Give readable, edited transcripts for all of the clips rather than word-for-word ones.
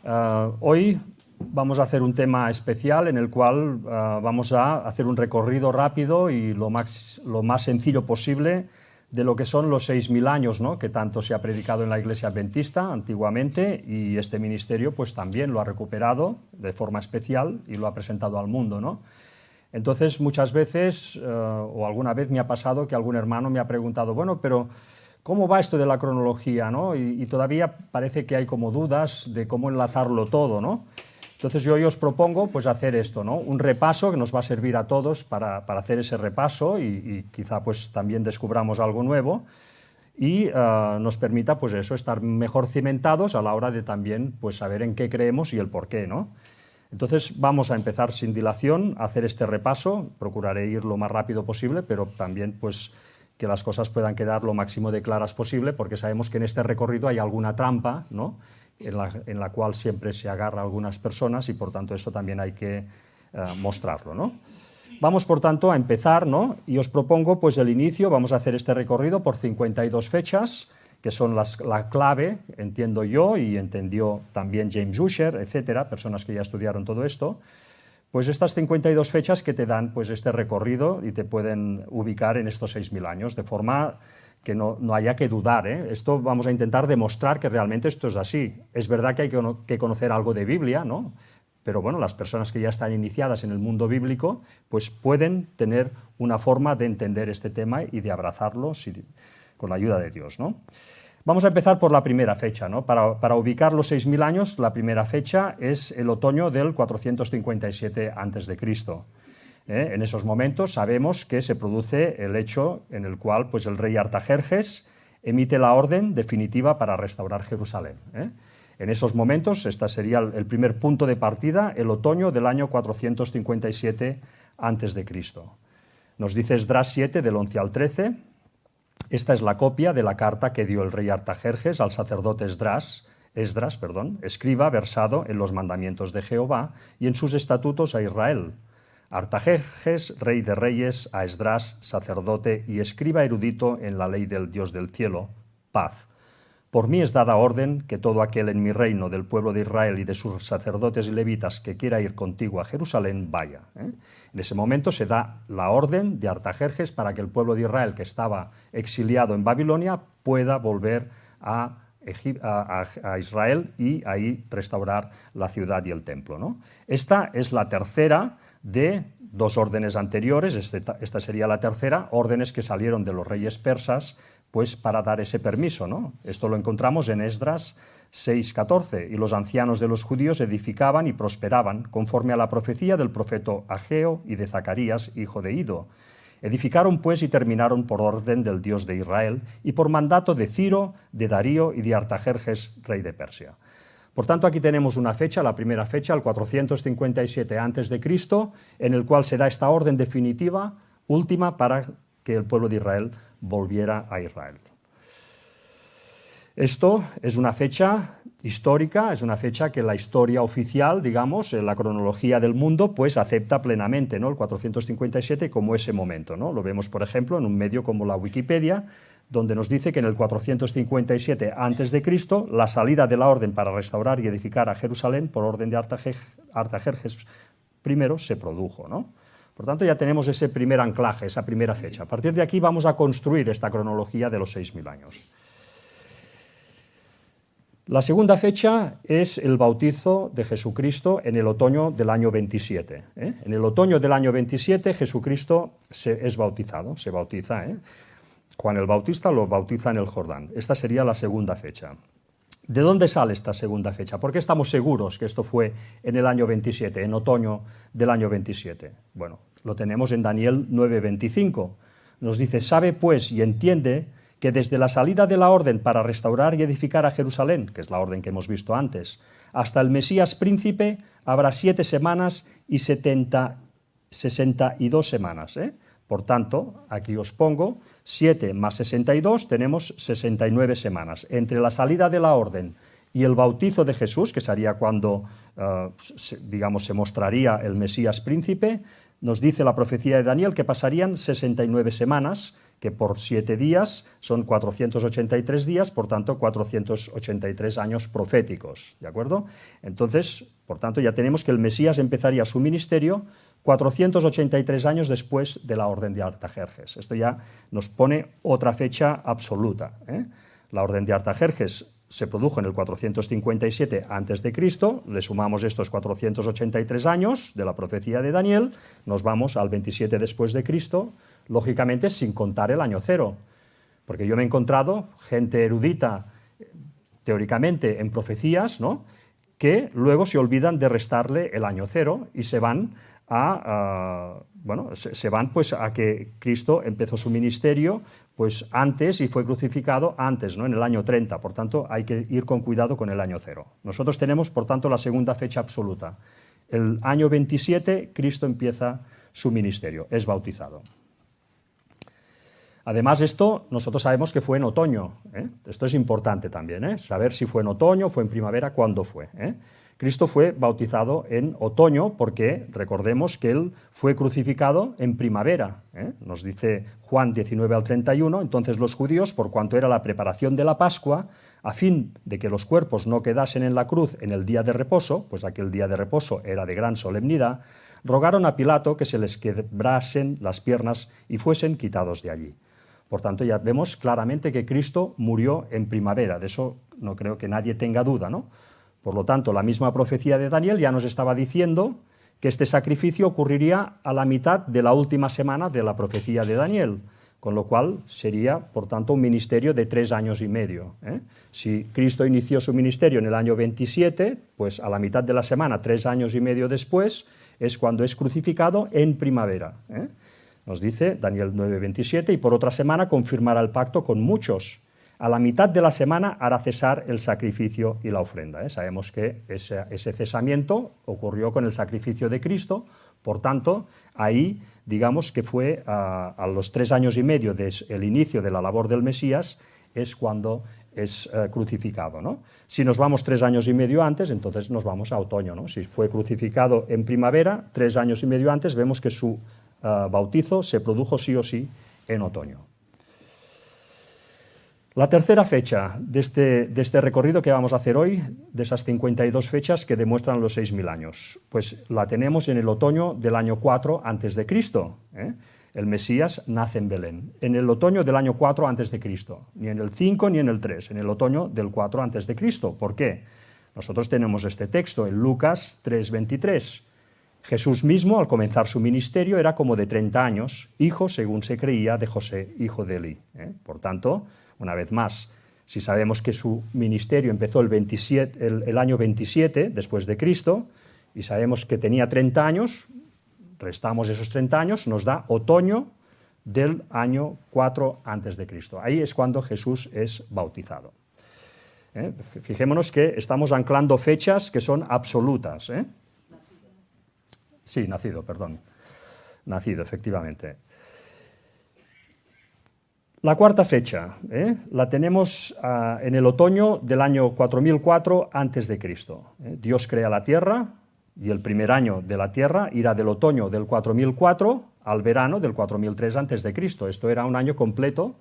Hoy vamos a hacer un tema especial en el cual vamos a hacer un recorrido rápido y lo más sencillo posible de lo que son los 6.000 años, ¿no?, que tanto se ha predicado en la Iglesia Adventista antiguamente, y este ministerio pues también lo ha recuperado de forma especial y lo ha presentado al mundo, ¿no? Entonces, muchas veces, o alguna vez me ha pasado que algún hermano me ha preguntado, bueno, pero ¿cómo va esto de la cronología, ¿no? Y todavía parece que hay como dudas de cómo enlazarlo todo, ¿no? Entonces yo hoy os propongo pues hacer esto, ¿no? Un repaso que nos va a servir a todos para hacer ese repaso y quizá pues también descubramos algo nuevo y nos permita pues eso, estar mejor cimentados a la hora de también pues saber en qué creemos y el por qué, ¿no? Entonces vamos a empezar sin dilación a hacer este repaso. Procuraré ir lo más rápido posible, pero también pues que las cosas puedan quedar lo máximo de claras posible, porque sabemos que en este recorrido hay alguna trampa, ¿no?, en la cual siempre se agarra a algunas personas, y por tanto eso también hay que mostrarlo, ¿no? Vamos por tanto a empezar, ¿no? Y os propongo pues el inicio. Vamos a hacer este recorrido por 52 fechas, que son la clave, entiendo yo, y entendió también James Ussher, etcétera, personas que ya estudiaron todo esto. Pues estas 52 fechas que te dan pues este recorrido y te pueden ubicar en estos 6.000 años, de forma que no haya que dudar, ¿eh? Esto vamos a intentar demostrar que realmente esto es así. Es verdad que hay que conocer algo de Biblia, ¿no? Pero bueno, las personas que ya están iniciadas en el mundo bíblico pues pueden tener una forma de entender este tema y de abrazarlo con la ayuda de Dios, ¿no? Vamos a empezar por la primera fecha, ¿no? Para ubicar los 6.000 años, la primera fecha es el otoño del 457 a.C. En esos momentos sabemos que se produce el hecho en el cual pues, el rey Artajerjes emite la orden definitiva para restaurar Jerusalén. En esos momentos, este sería el primer punto de partida, el otoño del año 457 a.C. Nos dice Esdras 7, del 11 al 13, esta es la copia de la carta que dio el rey Artajerjes al sacerdote Esdras, escriba versado en los mandamientos de Jehová y en sus estatutos a Israel. Artajerjes, rey de reyes, a Esdras, sacerdote y escriba erudito en la ley del Dios del cielo, paz. Por mí es dada orden que todo aquel en mi reino del pueblo de Israel y de sus sacerdotes y levitas que quiera ir contigo a Jerusalén, vaya. En ese momento se da la orden de Artajerjes para que el pueblo de Israel, que estaba exiliado en Babilonia, pueda volver a Israel y ahí restaurar la ciudad y el templo, ¿no? Esta es la tercera de dos órdenes anteriores. Esta sería la tercera, órdenes que salieron de los reyes persas pues para dar ese permiso, ¿no? Esto lo encontramos en Esdras 6:14, y los ancianos de los judíos edificaban y prosperaban conforme a la profecía del profeta Ageo y de Zacarías, hijo de Ido. Edificaron pues y terminaron por orden del Dios de Israel y por mandato de Ciro, de Darío y de Artajerjes, rey de Persia. Por tanto, aquí tenemos una fecha, la primera fecha, el 457 a.C., en el cual se da esta orden definitiva, última, para que el pueblo de Israel volviera a Israel. Esto es una fecha histórica, es una fecha que la historia oficial, digamos, la cronología del mundo, pues acepta plenamente, ¿no?, el 457 como ese momento, ¿no? Lo vemos, por ejemplo, en un medio como la Wikipedia, donde nos dice que en el 457 a.C. la salida de la orden para restaurar y edificar a Jerusalén por orden de Artajerjes I se produjo, ¿no? Por tanto, ya tenemos ese primer anclaje, esa primera fecha. A partir de aquí vamos a construir esta cronología de los 6.000 años. La segunda fecha es el bautizo de Jesucristo en el otoño del año 27. En el otoño del año 27 Jesucristo es bautizado, se bautiza. Juan el Bautista lo bautiza en el Jordán. Esta sería la segunda fecha. ¿De dónde sale esta segunda fecha? ¿Por qué estamos seguros que esto fue en el año 27, en otoño del año 27? Bueno, lo tenemos en Daniel 9:25. Nos dice, sabe pues y entiende que desde la salida de la orden para restaurar y edificar a Jerusalén, que es la orden que hemos visto antes, hasta el Mesías príncipe habrá 7 semanas y 62 semanas. Por tanto, aquí os pongo 7 más 62, tenemos 69 semanas. Entre la salida de la orden y el bautizo de Jesús, que sería cuando, digamos, se mostraría el Mesías príncipe, nos dice la profecía de Daniel que pasarían 69 semanas, que por 7 días son 483 días, por tanto 483 años proféticos, ¿de acuerdo? Entonces, por tanto, ya tenemos que el Mesías empezaría su ministerio 483 años después de la orden de Artajerjes. Esto ya nos pone otra fecha absoluta, ¿eh? La orden de Artajerjes se produjo en el 457 a.C., le sumamos estos 483 años de la profecía de Daniel, nos vamos al 27 después de Cristo, lógicamente sin contar el año cero, porque yo me he encontrado gente erudita, teóricamente, en profecías, ¿no?, que luego se olvidan de restarle el año cero y se van pues a que Cristo empezó su ministerio pues antes y fue crucificado antes, ¿no?, en el año 30, por tanto hay que ir con cuidado con el año cero. Nosotros tenemos, por tanto, la segunda fecha absoluta. El año 27, Cristo empieza su ministerio, es bautizado. Además, esto nosotros sabemos que fue en otoño, ¿eh? Esto es importante también, ¿eh?, saber si fue en otoño, fue en primavera, cuándo fue, ¿eh? Cristo fue bautizado en otoño porque recordemos que él fue crucificado en primavera, ¿eh? Nos dice Juan 19 al 31, entonces los judíos, por cuanto era la preparación de la Pascua, a fin de que los cuerpos no quedasen en la cruz en el día de reposo, pues aquel día de reposo era de gran solemnidad, rogaron a Pilato que se les quebrasen las piernas y fuesen quitados de allí. Por tanto, ya vemos claramente que Cristo murió en primavera, de eso no creo que nadie tenga duda, ¿no? Por lo tanto, la misma profecía de Daniel ya nos estaba diciendo que este sacrificio ocurriría a la mitad de la última semana de la profecía de Daniel, con lo cual sería, por tanto, un ministerio de 3 años y medio, ¿eh? Si Cristo inició su ministerio en el año 27, pues a la mitad de la semana, 3 años y medio después, es cuando es crucificado en primavera, ¿eh? Nos dice Daniel 9:27, y por otra semana confirmará el pacto con muchos. A la mitad de la semana hará cesar el sacrificio y la ofrenda, ¿eh? Sabemos que ese cesamiento ocurrió con el sacrificio de Cristo, por tanto, ahí digamos que fue a los 3 años y medio del inicio de la labor del Mesías, es cuando es crucificado, ¿no? Si nos vamos 3 años y medio antes, entonces nos vamos a otoño, ¿no? Si fue crucificado en primavera, 3 años y medio antes, vemos que su bautizo se produjo sí o sí en otoño. La tercera fecha de este recorrido que vamos a hacer hoy, de esas 52 fechas que demuestran los 6.000 años, pues la tenemos en el otoño del año 4 a.C., ¿eh? El Mesías nace en Belén, en el otoño del año 4 a.C., ni en el 5 ni en el 3, en el otoño del 4 a.C. ¿Por qué? Nosotros tenemos este texto en Lucas 3:23. Jesús mismo, al comenzar su ministerio, era como de 30 años, hijo, según se creía, de José, hijo de Elí, ¿eh? Por tanto, una vez más, si sabemos que su ministerio empezó el año 27 después de Cristo, y sabemos que tenía 30 años, restamos esos 30 años, nos da otoño del año 4 a.C. Ahí es cuando Jesús es bautizado. Fijémonos que estamos anclando fechas que son absolutas, ¿eh? Sí, nacido, efectivamente. La cuarta fecha, la tenemos en el otoño del año 4004 a.C. Dios crea la tierra y el primer año de la tierra irá del otoño del 4004 al verano del 4003 a.C. Esto era un año completo,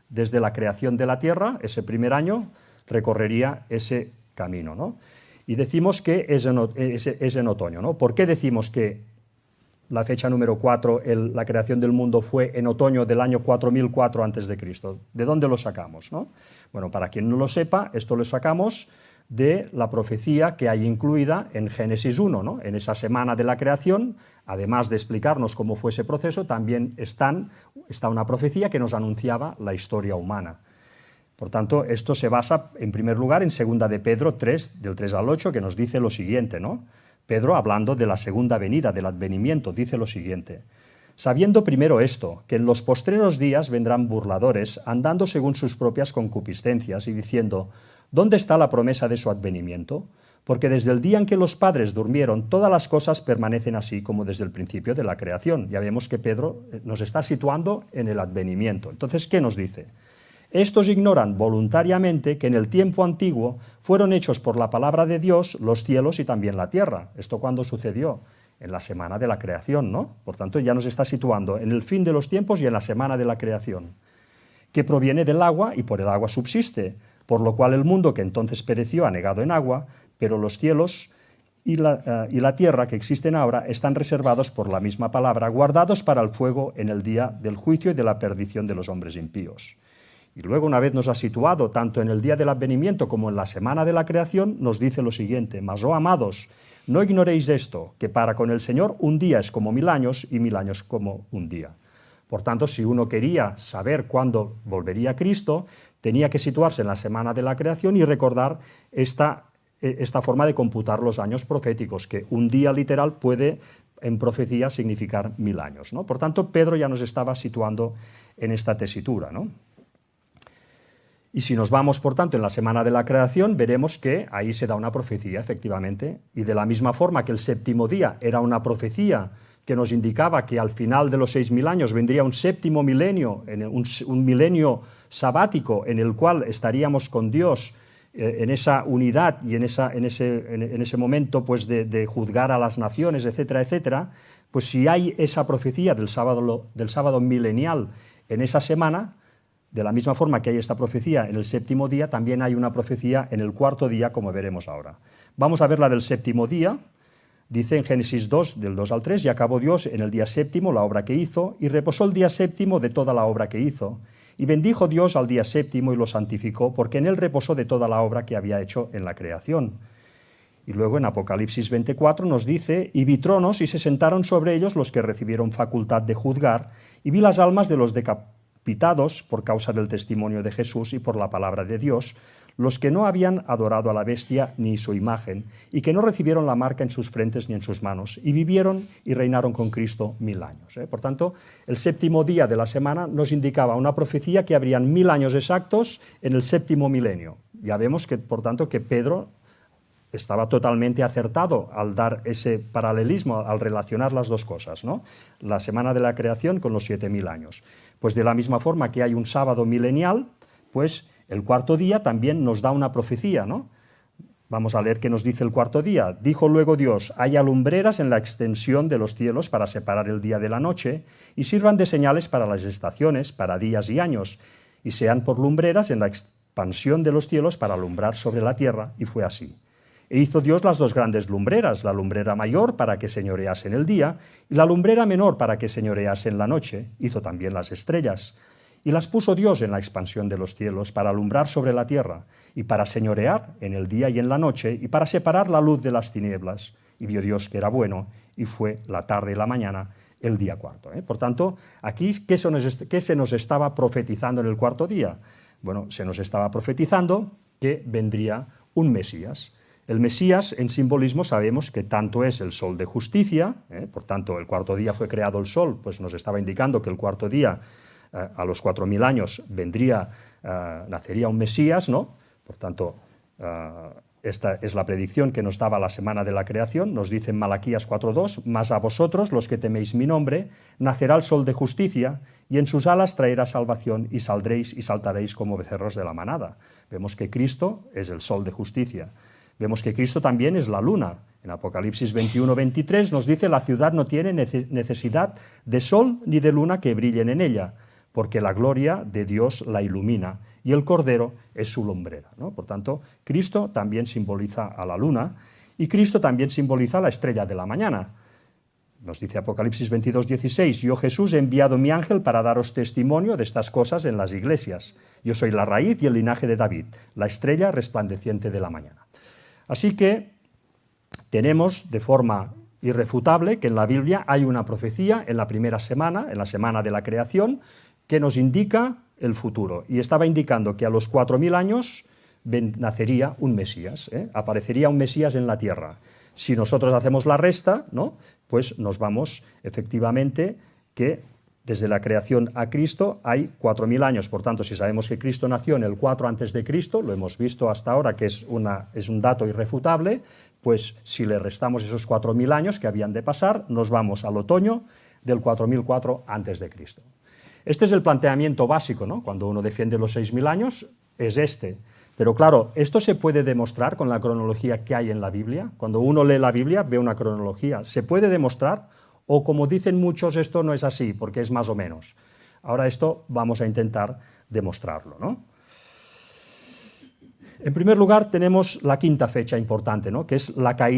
desde la creación de la tierra, ese primer año recorrería ese camino, ¿no? Y decimos que es en otoño, ¿no? ¿Por qué decimos que la fecha número 4, la creación del mundo, fue en otoño del año 4004 a.C.? ¿De dónde lo sacamos, no? Bueno, para quien no lo sepa, esto lo sacamos de la profecía que hay incluida en Génesis 1, ¿no? En esa semana de la creación, además de explicarnos cómo fue ese proceso, también está una profecía que nos anunciaba la historia humana. Por tanto, esto se basa, en primer lugar, en 2 de Pedro 3, del 3 al 8, que nos dice lo siguiente, ¿no? Pedro, hablando de la segunda venida, del advenimiento, dice lo siguiente: sabiendo primero esto, que en los postreros días vendrán burladores, andando según sus propias concupiscencias, y diciendo, ¿dónde está la promesa de su advenimiento? Porque desde el día en que los padres durmieron, todas las cosas permanecen así como desde el principio de la creación. Ya vemos que Pedro nos está situando en el advenimiento. Entonces, ¿qué nos dice? Estos ignoran voluntariamente que en el tiempo antiguo fueron hechos por la palabra de Dios los cielos y también la tierra. ¿Esto cuándo sucedió? en la semana de la creación, ¿no? Por tanto, ya nos está situando en el fin de los tiempos y en la semana de la creación, que proviene del agua y por el agua subsiste, por lo cual el mundo que entonces pereció anegado en agua, pero los cielos y la tierra que existen ahora están reservados por la misma palabra, guardados para el fuego en el día del juicio y de la perdición de los hombres impíos. Y luego, una vez nos ha situado tanto en el día del advenimiento como en la semana de la creación, nos dice lo siguiente: mas, oh amados, no ignoréis esto, que para con el Señor un día es como 1000 años y 1000 años como un día. Por tanto, si uno quería saber cuándo volvería Cristo, tenía que situarse en la semana de la creación y recordar esta forma de computar los años proféticos, que un día literal puede en profecía significar 1000 años, ¿no? Por tanto, Pedro ya nos estaba situando en esta tesitura, ¿no? Y si nos vamos, por tanto, en la semana de la creación, veremos que ahí se da una profecía, efectivamente, y de la misma forma que el séptimo día era una profecía que nos indicaba que al final de los 6000 años vendría un séptimo milenio, un milenio sabático en el cual estaríamos con Dios en esa unidad y en ese momento pues, de juzgar a las naciones, etcétera, etcétera, pues si hay esa profecía del sábado milenial en esa semana, de la misma forma que hay esta profecía en el séptimo día, también hay una profecía en el cuarto día, como veremos ahora. Vamos a ver la del séptimo día. Dice en Génesis 2, del 2 al 3, y acabó Dios en el día séptimo la obra que hizo, y reposó el día séptimo de toda la obra que hizo. Y bendijo Dios al día séptimo y lo santificó, porque en él reposó de toda la obra que había hecho en la creación. Y luego en Apocalipsis 24 nos dice, y vi tronos y se sentaron sobre ellos los que recibieron facultad de juzgar, y vi las almas de los decapitados por causa del testimonio de Jesús y por la palabra de Dios, los que no habían adorado a la bestia ni su imagen, y que no recibieron la marca en sus frentes ni en sus manos, y vivieron y reinaron con Cristo 1000 años. Por tanto, el séptimo día de la semana nos indicaba una profecía que habrían 1000 años exactos en el séptimo milenio. Ya vemos que, por tanto, que Pedro estaba totalmente acertado al dar ese paralelismo, al relacionar las dos cosas, ¿no? La semana de la creación con los 7000 años. Pues de la misma forma que hay un sábado milenial, pues el cuarto día también nos da una profecía, ¿no? Vamos a leer qué nos dice el cuarto día. Dijo luego Dios, haya lumbreras en la extensión de los cielos para separar el día de la noche, y sirvan de señales para las estaciones, para días y años, y sean por lumbreras en la expansión de los cielos para alumbrar sobre la tierra, y fue así. E hizo Dios las dos grandes lumbreras, la lumbrera mayor para que señorease en el día, y la lumbrera menor para que señorease en la noche. Hizo también las estrellas. Y las puso Dios en la expansión de los cielos para alumbrar sobre la tierra, y para señorear en el día y en la noche, y para separar la luz de las tinieblas. Y vio Dios que era bueno, y fue la tarde y la mañana el día cuarto. Por tanto, aquí, ¿qué se nos estaba profetizando en el cuarto día? Bueno, se nos estaba profetizando que vendría un Mesías. El Mesías, en simbolismo, sabemos que tanto es el sol de justicia, por tanto, el cuarto día fue creado el sol, pues nos estaba indicando que el cuarto día, a los 4000 años, nacería un Mesías, ¿no? Por tanto, esta es la predicción que nos daba la semana de la creación. Nos dice en Malaquías 4:2, mas a vosotros, los que teméis mi nombre, nacerá el sol de justicia, y en sus alas traerá salvación, y saldréis y saltaréis como becerros de la manada. Vemos que Cristo es el sol de justicia. Vemos que Cristo también es la luna. En Apocalipsis 21:23 nos dice, la ciudad no tiene necesidad de sol ni de luna que brillen en ella, porque la gloria de Dios la ilumina, y el Cordero es su lumbrera, ¿no? Por tanto, Cristo también simboliza a la luna, y Cristo también simboliza a la estrella de la mañana. Nos dice Apocalipsis 22:16, yo Jesús he enviado mi ángel para daros testimonio de estas cosas en las iglesias. Yo soy la raíz y el linaje de David, la estrella resplandeciente de la mañana. Así que tenemos de forma irrefutable que en la Biblia hay una profecía en la primera semana, en la semana de la creación, que nos indica el futuro. Y estaba indicando que a los 4000 años nacería un Mesías, aparecería un Mesías en la tierra. Si nosotros hacemos la resta, ¿no? Pues nos vamos efectivamente que desde la creación a Cristo hay 4000 años. Por tanto, si sabemos que Cristo nació en el 4 antes de Cristo, lo hemos visto hasta ahora que es un dato irrefutable, pues si le restamos esos 4000 años que habían de pasar, nos vamos al otoño del 4004 antes de Cristo. Este es el planteamiento básico, ¿no? Cuando uno defiende los 6000 años, es este. Pero claro, ¿esto se puede demostrar con la cronología que hay en la Biblia? Cuando uno lee la Biblia, ve una cronología. ¿Se puede demostrar? O como dicen muchos, esto no es así, porque es más o menos. Ahora esto vamos a intentar demostrarlo, ¿no? En primer lugar, tenemos la quinta fecha importante, ¿no? Que es la caída